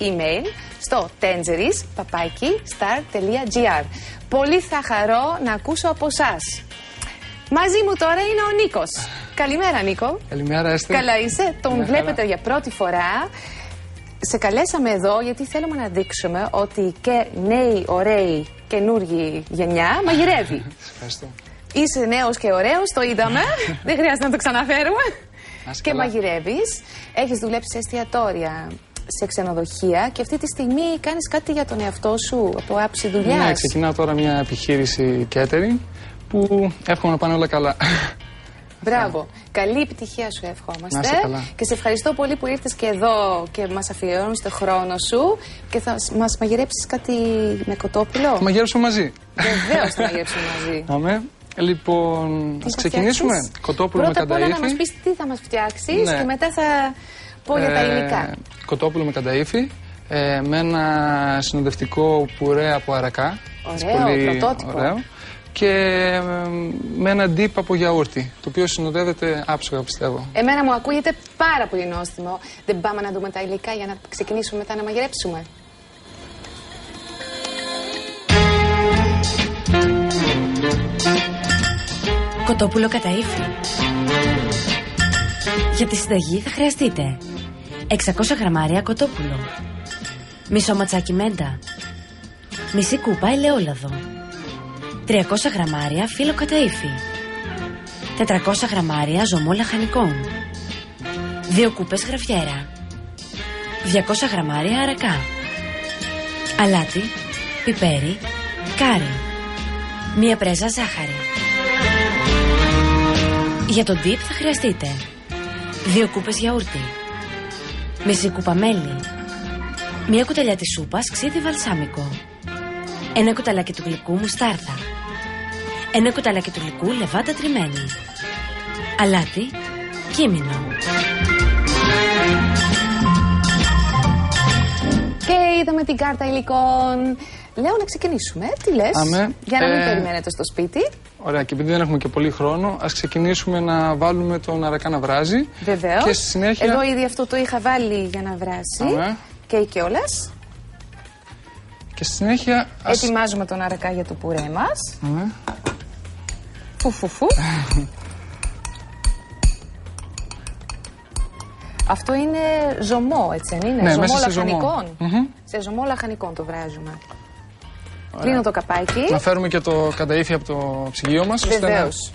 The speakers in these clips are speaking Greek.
email στο tangerines@star.gr. Πολύ θα χαρώ να ακούσω από εσάς. Μαζί μου τώρα είναι ο Νίκος. Καλημέρα, Νίκο. Καλημέρα, Έστερ. Καλά είσαι. Τον βλέπετε για πρώτη φορά. Σε καλέσαμε εδώ γιατί θέλουμε να δείξουμε ότι και νέοι, ωραίοι, καινούργιοι γενιά μαγειρεύει. Ευχαριστώ. Είσαι νέος και ωραίος, το είδαμε. Δεν χρειάζεται να το ξαναφέρουμε. Και μαγειρεύεις. Έχεις δουλέψει σε εστιατόρια, σε ξενοδοχεία και αυτή τη στιγμή κάνεις κάτι για τον εαυτό σου από άψη δουλειάς. Ναι, ξεκινάω τώρα μια επιχείρηση catering που εύχομαι να πάνε όλα καλά. Μπράβο. Καλή επιτυχία σου εύχομαστε. Να είσαι καλά. Και σε ευχαριστώ πολύ που ήρθες και εδώ και μας αφιερώνεις το χρόνο σου και θα μας μαγειρέψεις κάτι με κοτόπουλο. Θα μαγειρέψουμε μαζί. Βεβαίως θα μαγειρέψουμε μαζί. Αμέ. Λοιπόν, ας ξεκινήσουμε. Κοτόπουλο πρώτα με κανταΐφι. Πρώτα απ' όλα να μας πεις τι θα μας φτιάξεις, ναι. και μετά θα πω για τα υλικά. Κοτόπουλο με κανταΐφι, με ένα συνοδευτικό πουρέ από αρακά. Ωραίο, πολύ πρωτότυπο. Ωραίο. Και με ένα dip από γιαούρτι, το οποίο συνοδεύεται άψογα, πιστεύω. Εμένα μου ακούγεται πάρα πολύ νόστιμο. Δεν πάμε να δούμε τα υλικά για να ξεκινήσουμε μετά να μαγειρέψουμε? Κοτόπουλο καταΐφι. Για τη συνταγή θα χρειαστείτε 600 γραμμάρια κοτόπουλο, μισό ματσάκι μέντα, μισή κούπα ελαιόλαδο, 300 γραμμάρια φύλλο καταΐφι, 400 γραμμάρια ζωμό λαχανικών, 2 κούπες γραφιέρα, 200 γραμμάρια αρακά, αλάτι, πιπέρι, κάρι, μία πρέζα ζάχαρη. Για τον dip θα χρειαστείτε 2 κούπες γιαούρτι, μισή κούπα μέλι, μία κουταλιά της σούπας ξύδι βαλσάμικο, ένα κουταλάκι του γλυκού μουστάρδα, ένα κουταλάκι του γλυκού λεβάντα τριμμένη, αλάτι, κίμινο. Και είδαμε την κάρτα υλικών. Λέω να ξεκινήσουμε. Τι λες? Αμέ. Για να μην περιμένετε στο σπίτι. Ωραία, και επειδή δεν έχουμε και πολύ χρόνο, ας ξεκινήσουμε να βάλουμε τον αρακά να βράζει. Βεβαίως. Και στη συνέχεια... Εγώ ήδη αυτό το είχα βάλει για να βράσει. Αμέ. Και κιόλας. Και στη συνέχεια... Ετοιμάζουμε τον αρακά για το πουρέ μας. Αμέ. Φου. Αυτό είναι ζωμό, έτσι δεν είναι? Ναι, ζωμό μέσα σε λαχανικών. ζωμό. Σε ζωμό λαχανικών το βράζουμε. Κλείνω το καπάκι. Να φέρουμε και το κανταΐφι από το ψυγείο μας. Βεβαίως.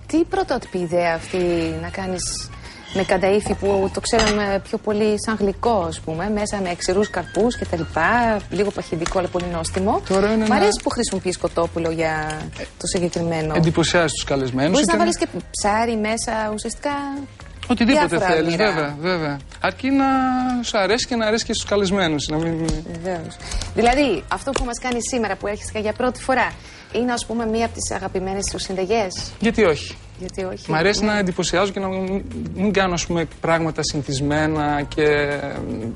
Τι πρωτότυπη ιδέα αυτή να κάνεις με κανταΐφι που το ξέραμε πιο πολύ σαν γλυκό, ας πούμε, μέσα με ξηρούς καρπούς και τα λοιπά, λίγο παχυντικό αλλά πολύ νόστιμο. Μ' αρέσει που χρησιμοποιείς κοτόπουλο για το συγκεκριμένο. Εντυπωσιάζει τους καλεσμένους. Μπορείς να βάλεις και ψάρι μέσα, ουσιαστικά. Οτιδήποτε θέλεις, βέβαια. Αρκεί να σου αρέσει και να αρέσει και στους καλεσμένους. Βεβαίως. Δηλαδή, αυτό που μας κάνει σήμερα που έρχεσαι για πρώτη φορά, είναι, ας πούμε, μία από τις αγαπημένες σου συνταγές? Γιατί όχι. Γιατί όχι. Μ' αρέσει να εντυπωσιάζω και να μην κάνω, ας πούμε, πράγματα συνηθισμένα και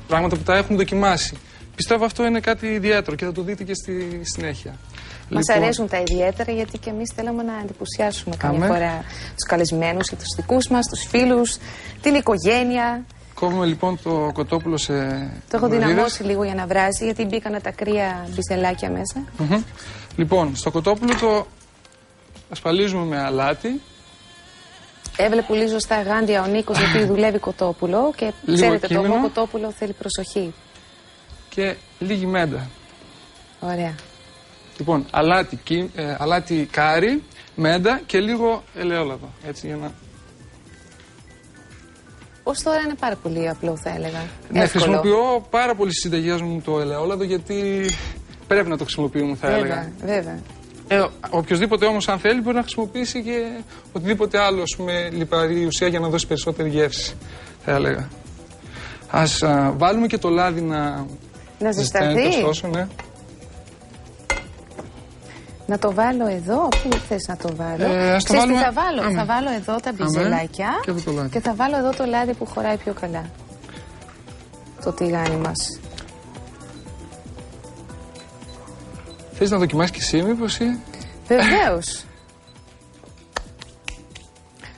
πράγματα που τα έχουν δοκιμάσει. Πιστεύω αυτό είναι κάτι ιδιαίτερο και θα το δείτε και στη συνέχεια. Μας αρέσουν τα ιδιαίτερα γιατί και εμείς θέλουμε να εντυπωσιάσουμε καμιά φορά τους καλεσμένους και τους δικούς μας, τους φίλους, την οικογένεια. Κόβουμε λοιπόν το κοτόπουλο σε. Το έχω δυναμώσει λίγο για να βράζει, γιατί μπήκαν τα κρύα μπιζελάκια μέσα. Λοιπόν, στο κοτόπουλο το ασπαλίζουμε με αλάτι. Έβλεπε πολύ ζωστά γάντια ο Νίκος, γιατί δουλεύει κοτόπουλο και ξέρετε, το ομό κοτόπουλο θέλει προσοχή. Και λίγη μέντα. Ωραία. Λοιπόν, αλάτι κάρι, μέντα και λίγο ελαιόλαδο. Έτσι για να. Ως τώρα είναι πάρα πολύ απλό, θα έλεγα. Ναι, χρησιμοποιώ πάρα πολύ στις συνταγές μου το ελαιόλαδο, γιατί πρέπει να το χρησιμοποιούμε, θα έλεγα. Βέβαια. Οποιοςδήποτε όμως, αν θέλει, μπορεί να χρησιμοποιήσει και οτιδήποτε άλλο, ας πούμε, λιπαρή ουσία για να δώσει περισσότερη γεύση, θα έλεγα. Ας βάλουμε και το λάδι να ζεσταθεί. Ναι. Να το βάλω εδώ, πού θες να το βάλω? Ας το βάλουμε... θα βάλω εδώ τα μπιζελάκια και θα βάλω εδώ το λάδι που χωράει πιο καλά. Το τηγάνι μας. Θες να δοκιμάσεις και εσύ, μήπως ή? Βεβαίως.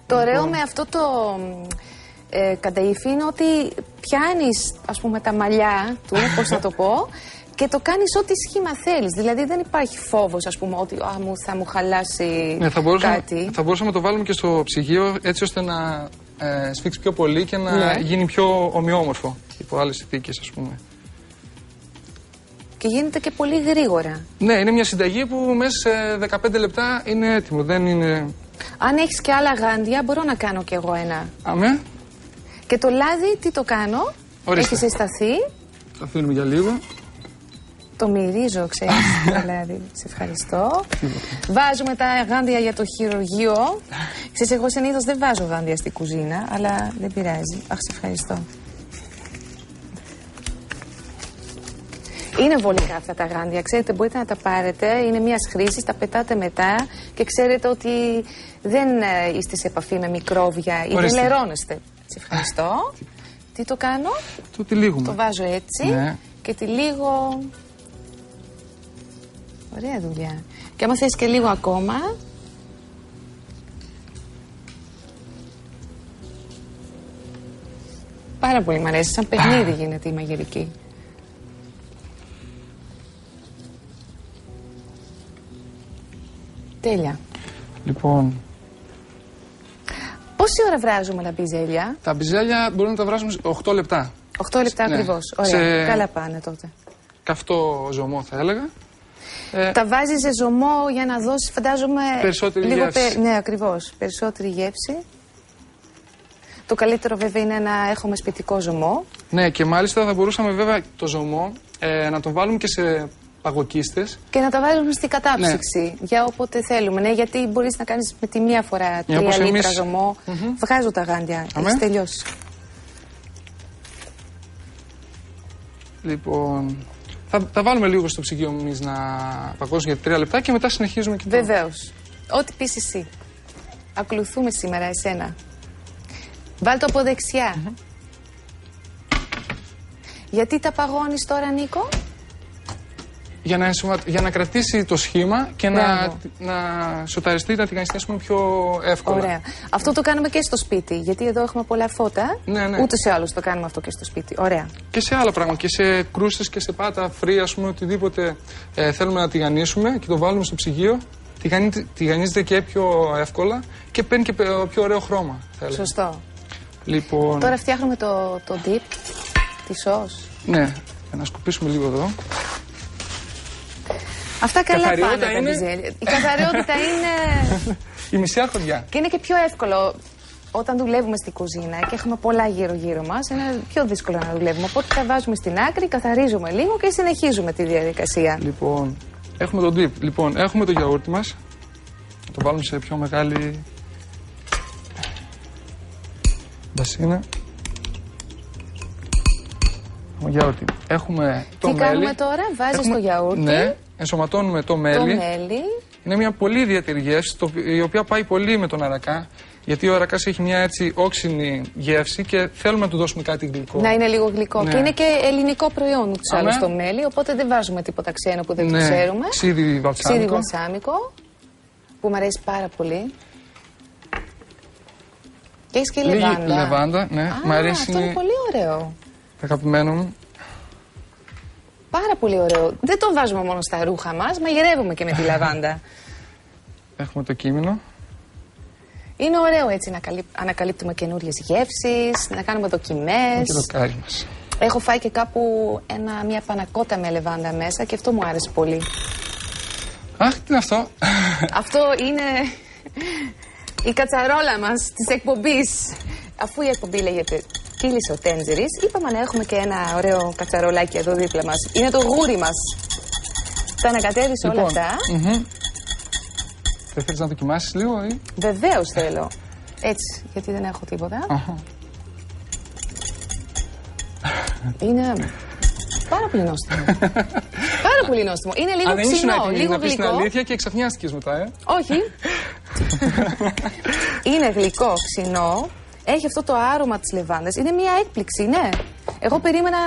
Το ωραίο με αυτό το κανταΐφι είναι ότι πιάνεις, ας πούμε, τα μαλλιά του, πώς να το πω, και το κάνεις ό,τι σχήμα θέλεις. Δηλαδή δεν υπάρχει φόβος, ας πούμε, ότι θα μου χαλάσει κάτι. Θα μπορούσαμε να το βάλουμε και στο ψυγείο, έτσι ώστε να σφίξει πιο πολύ και να γίνει πιο ομοιόμορφο υπό άλλες συνθήκες, ας πούμε. Και γίνεται και πολύ γρήγορα. Ναι, είναι μια συνταγή που μέσα σε 15 λεπτά είναι έτοιμο. Δεν είναι... Αν έχεις και άλλα γάντια, μπορώ να κάνω κι εγώ ένα. Αμέ. Και το λάδι, τι το κάνω? Ορίστε. Έχει ζεσταθεί. Το αφήνουμε για λίγο. Το μυρίζω, ξέρεις, το λάδι. Σε ευχαριστώ. Βάζουμε τα γάντια για το χειρουργείο. Ξέρεις, εγώ συνήθως δεν βάζω γάντια στην κουζίνα, αλλά δεν πειράζει. Αχ, σε ευχαριστώ. Είναι βολικά αυτά τα γάντια, ξέρετε, μπορείτε να τα πάρετε, είναι μιας χρήσης, τα πετάτε μετά και ξέρετε ότι δεν είστε σε επαφή με μικρόβια ή δεν λερώνεστε. Σε ευχαριστώ. Τι το κάνω? Το τυλίγουμε. Το βάζω έτσι και τυλίγω. Ωραία δουλειά. Και άμα θες και λίγο ακόμα. Πάρα πολύ μ' αρέσει, σαν παιχνίδι γίνεται η μαγειρική. Τέλεια. Λοιπόν. Πόση ώρα βράζουμε τα μπιζέλια? Τα μπιζέλια μπορούμε να τα βράζουμε 8 λεπτά. 8 λεπτά ακριβώς. Ωραία. Καλά πάνε τότε. Καυτό ζωμό θα έλεγα. Τα βάζεις σε ζωμό για να δώσεις, φαντάζομαι, περισσότερη γεύση. Ναι, ακριβώς. Περισσότερη γεύση. Το καλύτερο βέβαια είναι να έχουμε σπιτικό ζωμό. Ναι, και μάλιστα θα μπορούσαμε βέβαια το ζωμό να το βάλουμε και σε παγοκίστες. Και να τα βάλουμε στην κατάψυξη για όποτε θέλουμε. Ναι, γιατί μπορείς να κάνεις με τη μία φορά 3 λίτρα ζωμό. Βγάζω τα γάντια. Έχεις τελειώσει. Λοιπόν, θα βάλουμε λίγο στο ψυγείο εμείς να παγώσουν για 3 λεπτά και μετά συνεχίζουμε και το... Βεβαίως. Ό,τι πεις εσύ. Ακολουθούμε σήμερα εσένα. Βάλ' το από δεξιά. Γιατί τα παγώνεις τώρα, Νίκο? Για να κρατήσει το σχήμα και να σοταριστεί, να τηγανιστεί πιο εύκολα. Ωραία. Αυτό το κάνουμε και στο σπίτι, γιατί εδώ έχουμε πολλά φώτα. Ναι. Ούτως ή άλλως το κάνουμε αυτό και στο σπίτι. Ωραία. Και σε άλλα πράγματα, και σε κρούστες και σε πάτα φρύ, ας πούμε, οτιδήποτε θέλουμε να τηγανίσουμε και το βάλουμε στο ψυγείο, τηγανίζεται και πιο εύκολα και παίρνει και πιο ωραίο χρώμα. Σωστό. Λοιπόν... Τώρα φτιάχνουμε το dip, τη σως. Ναι, να σκουπίσουμε λίγο εδώ. Αυτά καλά πάνε τα μπιζέλια. Η καθαριότητα είναι... η μισή αρχοντιά. Και είναι και πιο εύκολο όταν δουλεύουμε στην κουζίνα και έχουμε πολλά γύρω-γύρω μας. Είναι πιο δύσκολο να δουλεύουμε. Οπότε τα βάζουμε στην άκρη, καθαρίζουμε λίγο και συνεχίζουμε τη διαδικασία. Λοιπόν, έχουμε το dip. Λοιπόν, έχουμε το γιαούρτι μας. Θα το βάλουμε σε πιο μεγάλη μπασίνα. Γιαούρτι. Έχουμε το μέλι. Τι κάνουμε τώρα? Βάζεις το γιαούρτι. Ναι, ενσωματώνουμε το μέλι. Το μέλι. Είναι μια πολύ ιδιαίτερη γεύση, η οποία πάει πολύ με τον αρακά. Γιατί ο αρακάς έχει μια έτσι όξινη γεύση και θέλουμε να του δώσουμε κάτι γλυκό. Να είναι λίγο γλυκό. Ναι. Και είναι και ελληνικό προϊόν ούτως άλλως το μέλι, οπότε δεν βάζουμε τίποτα ξένο που δεν το ξέρουμε. Ξίδι βαλσάμικο, που μου αρέσει πάρα πολύ. Και έχεις και λεβάντα. Λεβάντα, ναι. Μ' αρέσει. Αυτό είναι πολύ ωραίο. Αγαπημένο μου. Πάρα πολύ ωραίο. Δεν το βάζουμε μόνο στα ρούχα μας, μαγειρεύουμε και με τη λαβάντα. Έχουμε το κείμενο. Είναι ωραίο έτσι να ανακαλύπτουμε καινούριες γεύσεις, να κάνουμε δοκιμές. Και το κάρι μας. Έχω φάει και κάπου μια πανακότα με λεβάντα μέσα και αυτό μου άρεσε πολύ. Αχ, τι είναι αυτό? Αυτό είναι η κατσαρόλα μας της εκπομπής. Αφού η εκπομπή λέγεται Κύλησε ο Τέντζερης, είπαμε να έχουμε και ένα ωραίο κατσαρολάκι εδώ δίπλα μας. Είναι το γούρι μας. Θα ανακατεύεις όλα αυτά. Δεν θέλεις να δοκιμάσεις λίγο ή? Βεβαίως θέλω. Έτσι, γιατί δεν έχω τίποτα. Είναι πάρα πολύ νόστιμο. Πάρα πολύ νόστιμο. Είναι λίγο ξινό, λίγο να πεις γλυκό. την αλήθεια και εξαφνιάστηκες μετά, Όχι. Είναι γλυκό, ξινό. Έχει αυτό το άρωμα της λεβάνδας. Είναι μια έκπληξη, ναι. Εγώ περίμενα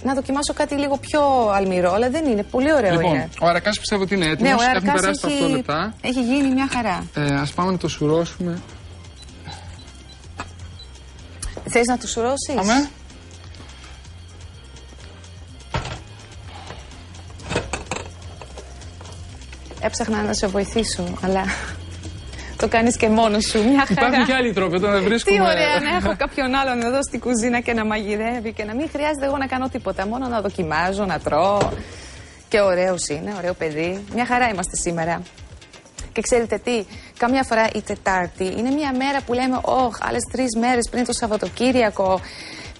να δοκιμάσω κάτι λίγο πιο αλμυρό, αλλά δεν είναι. Πολύ ωραίο λοιπόν, είναι. Ο αρακάς πιστεύω ότι είναι έτοιμος. Ναι, ο έχουν περάσει τα 8 λεπτά. Έχει γίνει μια χαρά. Ας πάμε να το σουρώσουμε. Θες να τους σουρώσεις? Αμέ. Έψαχνα να σε βοηθήσω, αλλά το κάνεις και μόνος σου. Μια χαρά. Υπάρχουν και άλλοι τρόποι όταν δεν βρίσκουμε. Τι ωραία να έχω κάποιον άλλον εδώ στη κουζίνα και να μαγειρεύει και να μην χρειάζεται εγώ να κάνω τίποτα. Μόνο να δοκιμάζω, να τρώω. Και ωραίος είναι, ωραίο παιδί. Μια χαρά είμαστε σήμερα. Και ξέρετε τι, καμιά φορά η Τετάρτη είναι μια μέρα που λέμε άλλες 3 μέρες πριν το Σαββατοκύριακο.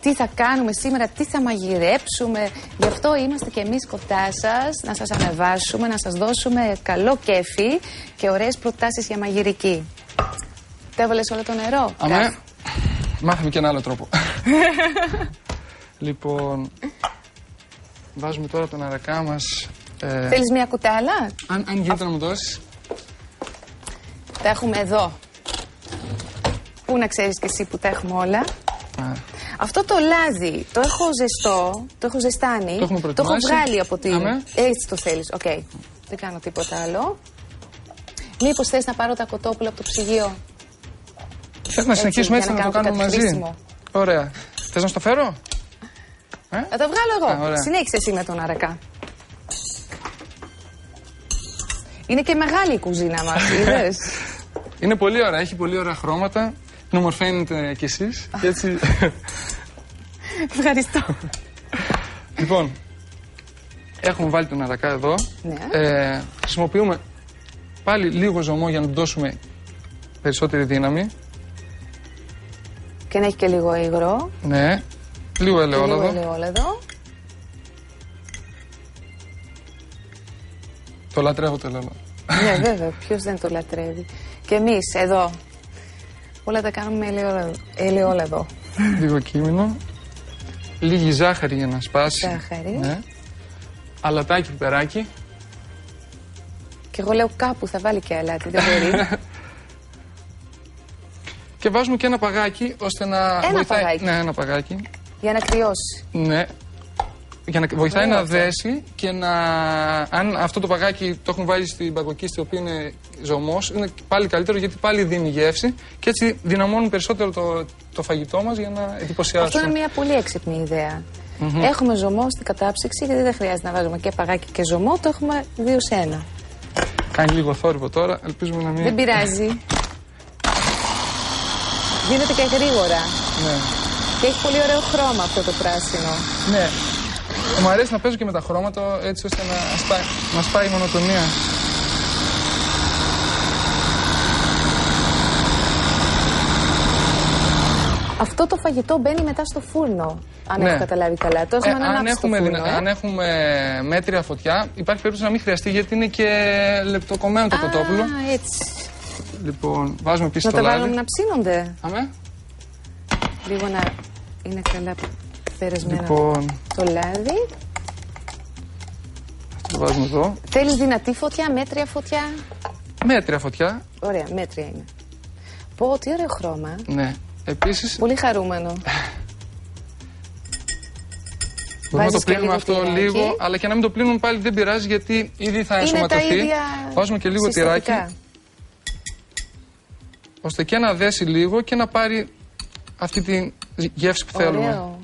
Τι θα κάνουμε σήμερα, τι θα μαγειρέψουμε. Γι' αυτό είμαστε και εμείς κοντά σας, να σας ανεβάσουμε, να σας δώσουμε καλό κέφι και ωραίες προτάσεις για μαγειρική. Τα έβαλες όλο το νερό? Αμέ, μάθαμε και ένα άλλο τρόπο. Λοιπόν, βάζουμε τώρα τον αρακά μας. Θέλεις μια κουτάλα? Αν γίνεται να μου δώσεις. Τα έχουμε εδώ. Πού να ξέρεις και εσύ που τα έχουμε όλα. Αυτό το λάδι το έχω ζεστό, το έχω ζεστάνει, το έχω βγάλει από την... Έτσι το θέλεις, οκ. Δεν κάνω τίποτα άλλο. Μήπως θες να πάρω τα κοτόπουλα από το ψυγείο? Θες να συνεχίσουμε έτσι να το κάνουμε μαζί? Χρήσιμο. Ωραία. Θες να στο φέρω? Θα το βγάλω εγώ. Συνέχισε εσύ με τον αρακά. Είναι και μεγάλη η κουζίνα μας, είδες? Είναι πολύ ωραία, έχει πολύ ωραία χρώματα. Την ομορφαίνετε κι εσείς. Και έτσι... Ευχαριστώ. Λοιπόν, έχουμε βάλει τον αρακά εδώ. Ναι. Χρησιμοποιούμε πάλι λίγο ζωμό για να του δώσουμε περισσότερη δύναμη. Και να έχει και λίγο υγρό. Ναι. Λίγο ελαιόλαδο. Λίγο ελαιόλαδο. Το λατρεύω το ελαιόλαδο. Ναι, βέβαια. Ποιος δεν το λατρεύει. Και εμείς εδώ. Όλα τα κάνουμε με ελαιόλαδο. Λίγο κείμενο. Λίγη ζάχαρη για να σπάσει. Ζάχαρη. Ναι. Αλατάκι, πιπεράκι. Και εγώ λέω κάπου θα βάλει και αλάτι, δεν μπορεί. Και βάζουμε και ένα παγάκι ώστε να βοηθάει. Παγάκι. Ναι, ένα παγάκι. Για να κρυώσει. Ναι. Για να βοηθάει να δέσει και να. Αν αυτό το παγάκι το έχουν βάλει στην παγκοκίστη, το οποίο είναι ζωμός, είναι πάλι καλύτερο γιατί πάλι δίνει γεύση και έτσι δυναμώνουν περισσότερο το φαγητό μας για να εντυπωσιάσουμε. Αυτό είναι μια πολύ έξυπνη ιδέα. Έχουμε ζωμό στην κατάψυξη γιατί δεν χρειάζεται να βάζουμε και παγάκι και ζωμό, το έχουμε 2 σε 1. Κάνει λίγο θόρυβο τώρα, ελπίζουμε να μην. Δεν πειράζει. Γίνεται και γρήγορα. Ναι. Και έχει πολύ ωραίο χρώμα αυτό το πράσινο. Ναι. Μου αρέσει να παίζω και με τα χρώματα έτσι ώστε να σπάει η μονοτονία. Αυτό το φαγητό μπαίνει μετά στο φούρνο, αν έχω καταλάβει καλά. Τόσο αν έχουμε μέτρια φωτιά, υπάρχει περίπτωση να μην χρειαστεί γιατί είναι και λεπτοκομμένο το κοτόπουλο. Έτσι. Λοιπόν, βάζουμε επίσης το λάδι. Να τα βάλουμε να ψήνονται. Αμέ. Λίγο να είναι καλά περασμένο το λάδι. Αυτό το βάζουμε εδώ. Θέλεις δυνατή φωτιά, μέτρια φωτιά? Μέτρια φωτιά. Ωραία, μέτρια είναι. Πω, τι ωραίο χρώμα. Ναι. Επίσης... Πολύ χαρούμενο. Μπορούμε να το πλύνουμε αυτό λίγο, αλλά και να μην το πλύνουμε πάλι δεν πειράζει γιατί ήδη θα ενσωματωθεί. Βάζουμε και λίγο τυράκι. Ώστε και να δέσει λίγο και να πάρει αυτή τη γεύση που θέλουμε.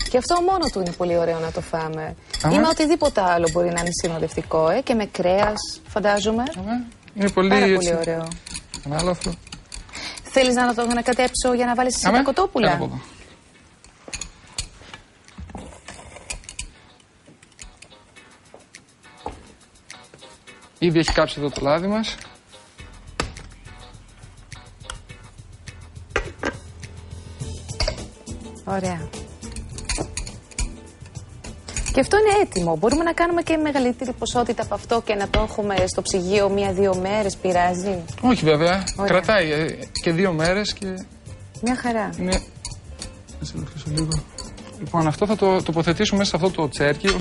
Και αυτό μόνο του είναι πολύ ωραίο να το φάμε. Ή με οτιδήποτε άλλο μπορεί να είναι συνοδευτικό, και με κρέας, φαντάζομαι. Είναι πολύ, πολύ ωραίο. Ανάλαφρο. Θέλεις να το ανακατέψω για να βάλεις εσύ τα κοτόπουλα? Ήδη έχει κάψει εδώ το λάδι μας. Ωραία. Και αυτό είναι έτοιμο. Μπορούμε να κάνουμε και μεγαλύτερη ποσότητα από αυτό και να το έχουμε στο ψυγείο 1-2 μέρες, πειράζει? Όχι βέβαια. Ωραία. Κρατάει και 2 μέρες και... Μια χαρά. Είναι... λίγο. Λοιπόν, αυτό θα το τοποθετήσουμε μέσα σε αυτό το τσέρκι.